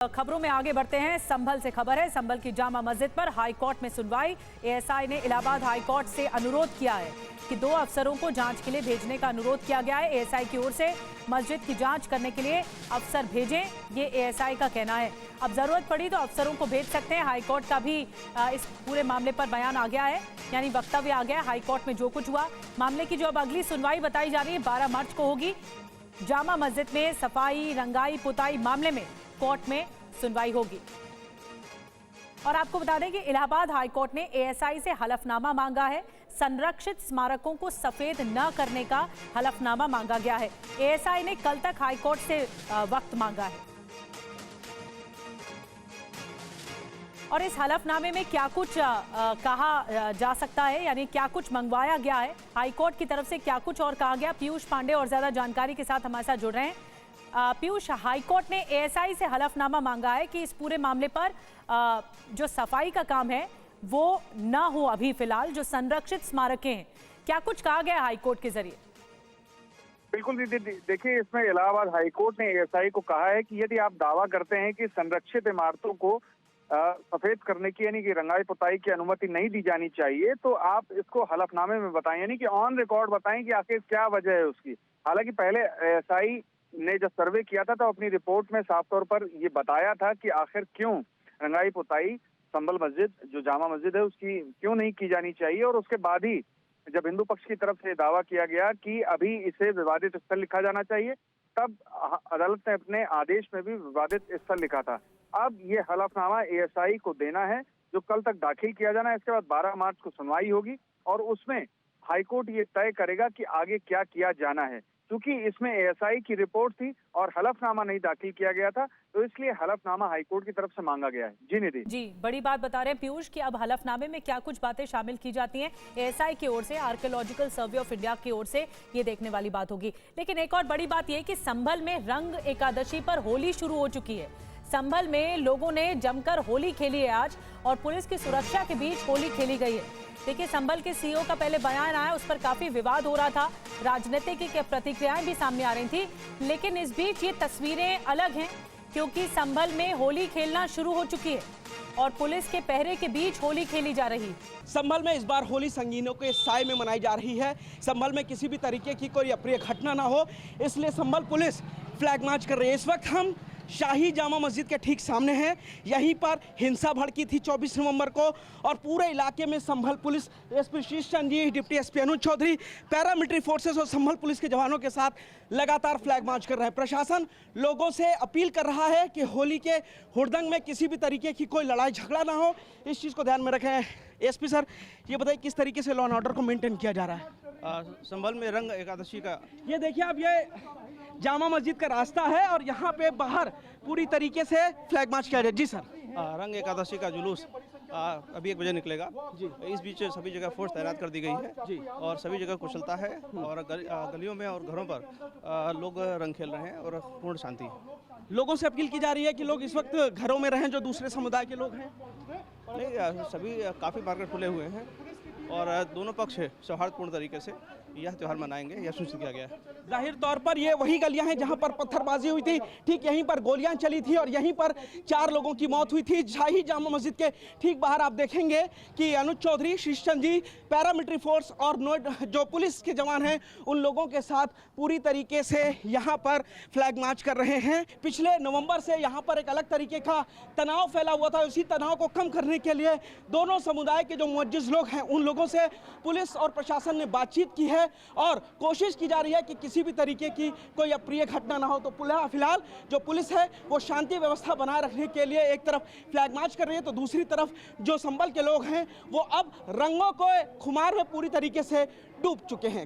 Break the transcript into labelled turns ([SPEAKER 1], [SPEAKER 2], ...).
[SPEAKER 1] खबरों में आगे बढ़ते हैं। संभल से खबर है। संभल की जामा मस्जिद पर हाई कोर्ट में सुनवाई। एएसआई ने इलाहाबाद हाई कोर्ट से अनुरोध किया है कि 2 अफसरों को जांच के लिए भेजने का अनुरोध किया गया है। एएसआई की ओर से मस्जिद की जांच करने के लिए अफसर भेजें, ये एएसआई का कहना है। अब जरूरत पड़ी तो अफसरों को भेज सकते हैं। हाई कोर्ट का भी इस पूरे मामले पर बयान आ गया है, यानी वक्तव्य आ गया है। हाई कोर्ट में जो कुछ हुआ, मामले की जो अब अगली सुनवाई बताई जा रही है 12 मार्च को होगी। जामा मस्जिद में सफाई रंगाई पुताई मामले में कोर्ट में सुनवाई होगी। और आपको बता दें कि इलाहाबाद हाई कोर्ट ने एएसआई से हलफनामा मांगा है। संरक्षित स्मारकों को सफेद न करने का हलफनामा मांगा गया है। एएसआई ने कल तक हाई कोर्ट से वक्त मांगा है। और इस हलफनामे में क्या कुछ कहा जा सकता है, यानी क्या कुछ मंगवाया गया है, हाई कोर्ट की तरफ से क्या कुछ और कहा गया। पीयूष पांडे और ज्यादा जानकारी के साथ हमारे साथ जुड़ रहे हैं। पीयूष, हाईकोर्ट ने एएसआई से हलफनामा मांगा है कि इस पूरे मामले पर जो सफाई का काम है वो ना हो अभी फिलहाल, जो संरक्षित स्मारकें हैं। क्या कुछ कहा गया हाईकोर्ट के जरिए?
[SPEAKER 2] बिल्कुल दीदी, देखिए इसमें इलाहाबाद हाईकोर्ट ने एएसआई को कहा है कि यदि आप दावा करते हैं कि संरक्षित इमारतों को सफेद करने की यानी कि रंगाई पुताई की अनुमति नहीं दी जानी चाहिए, तो आप इसको हलफनामे में बताएं, यानी कि ऑन रिकॉर्ड बताएं कि आखिर क्या वजह है उसकी। हालांकि पहले एएसआई ने जब सर्वे किया था तो अपनी रिपोर्ट में साफ तौर पर ये बताया था कि आखिर क्यों रंगाई पुताई संभल मस्जिद जो जामा मस्जिद है उसकी क्यों नहीं की जानी चाहिए। और उसके बाद ही जब हिंदू पक्ष की तरफ से दावा किया गया कि अभी इसे विवादित स्थल लिखा जाना चाहिए, तब अदालत ने अपने आदेश में भी विवादित स्थल लिखा था। अब ये हलफनामा एएसआई को देना है, जो कल तक दाखिल किया जाना है। इसके बाद 12 मार्च को सुनवाई होगी और उसमें हाईकोर्ट ये तय करेगा कि आगे क्या किया जाना है। क्योंकि इसमें एएसआई की रिपोर्ट थी और हलफनामा नहीं दाखिल किया गया था, तो इसलिए हलफनामा हाईकोर्ट की तरफ से मांगा गया है। जी निधि
[SPEAKER 1] जी, बड़ी बात बता रहे हैं पीयूष कि अब हलफनामे में क्या कुछ बातें शामिल की जाती हैं एएसआई की ओर से, आर्कियोलॉजिकल सर्वे ऑफ इंडिया की ओर से, ये देखने वाली बात होगी। लेकिन एक और बड़ी बात यह कि संभल में रंग एकादशी पर होली शुरू हो चुकी है। संभल में लोगों ने जमकर होली खेली है आज, और पुलिस की सुरक्षा के बीच होली खेली गई है। देखिए, संभल के सीईओ का पहले बयान आया, उस पर काफी विवाद हो रहा था, राजनीतिक की प्रतिक्रियाएं भी सामने आ रही थी। लेकिन इस बीच ये तस्वीरें अलग हैं, क्योंकि संभल में होली खेलना शुरू हो चुकी है और पुलिस के पहरे के बीच होली खेली जा रही है।
[SPEAKER 3] संभल में इस बार होली संगीनों के साए में मनाई जा रही है। संभल में किसी भी तरीके की कोई अप्रिय घटना ना हो, इसलिए संभल पुलिस फ्लैग मार्च कर रही है। इस वक्त हम शाही जामा मस्जिद के ठीक सामने हैं। यहीं पर हिंसा भड़की थी 24 नवंबर को, और पूरे इलाके में संभल पुलिस, एसपी शीश चंद जी, डिप्टी एसपी अनुज चौधरी, पैरामिलिट्री फोर्सेस और संभल पुलिस के जवानों के साथ लगातार फ्लैग मार्च कर रहे हैं। प्रशासन लोगों से अपील कर रहा है कि होली के हुड़दंग में किसी भी तरीके की कोई लड़ाई झगड़ा ना हो, इस चीज़ को ध्यान में रखें। एसपी सर, ये बताइए किस तरीके से लॉ एंड ऑर्डर को मेंटेन किया जा रहा है?
[SPEAKER 4] संभल में रंग एकादशी का
[SPEAKER 3] ये देखिए, अब ये जामा मस्जिद का रास्ता है और यहाँ पे बाहर पूरी तरीके से फ्लैग मार्च किया जाए। जी सर।
[SPEAKER 4] रंग एकादशी का जुलूस अभी 1 बजे निकलेगा जी। इस बीच सभी जगह फोर्स तैनात कर दी गई है जी, और सभी जगह कुशलता है, और गलियों में और घरों पर लोग रंग खेल रहे हैं और पूर्ण शांति है।
[SPEAKER 3] लोगों से अपील की जा रही है कि लोग इस वक्त घरों में रहें जो दूसरे समुदाय के लोग हैं।
[SPEAKER 4] नहीं, सभी काफ़ी मार्केट खुले हुए हैं और दोनों पक्ष सौहार्दपूर्ण तरीके से यह त्यौहार मनाएंगे, यह सूचित किया गया है।
[SPEAKER 3] जाहिर तौर पर ये वही गलियां हैं जहां पर पत्थरबाजी हुई थी, ठीक यहीं पर गोलियां चली थी और यहीं पर 4 लोगों की मौत हुई थी। शाही जामा मस्जिद के ठीक बाहर आप देखेंगे कि अनुज चौधरी, शीश चंद जी, पैरामिलिट्री फोर्स और जो पुलिस के जवान हैं उन लोगों के साथ पूरी तरीके से यहाँ पर फ्लैग मार्च कर रहे हैं। पिछले नवंबर से यहाँ पर एक अलग तरीके का तनाव फैला हुआ था। उसी तनाव को कम करने के लिए दोनों समुदाय के जो मुअज्जिज़ लोग हैं उन लोगों से पुलिस और प्रशासन ने बातचीत की है और कोशिश की जा रही है कि किसी भी तरीके की कोई अप्रिय घटना ना हो। तो फिलहाल जो पुलिस है वो शांति व्यवस्था बनाए रखने के लिए एक तरफ फ्लैग मार्च कर रही है, तो दूसरी तरफ जो संभल के लोग हैं वो अब रंगों को खुमार में पूरी तरीके से डूब चुके हैं।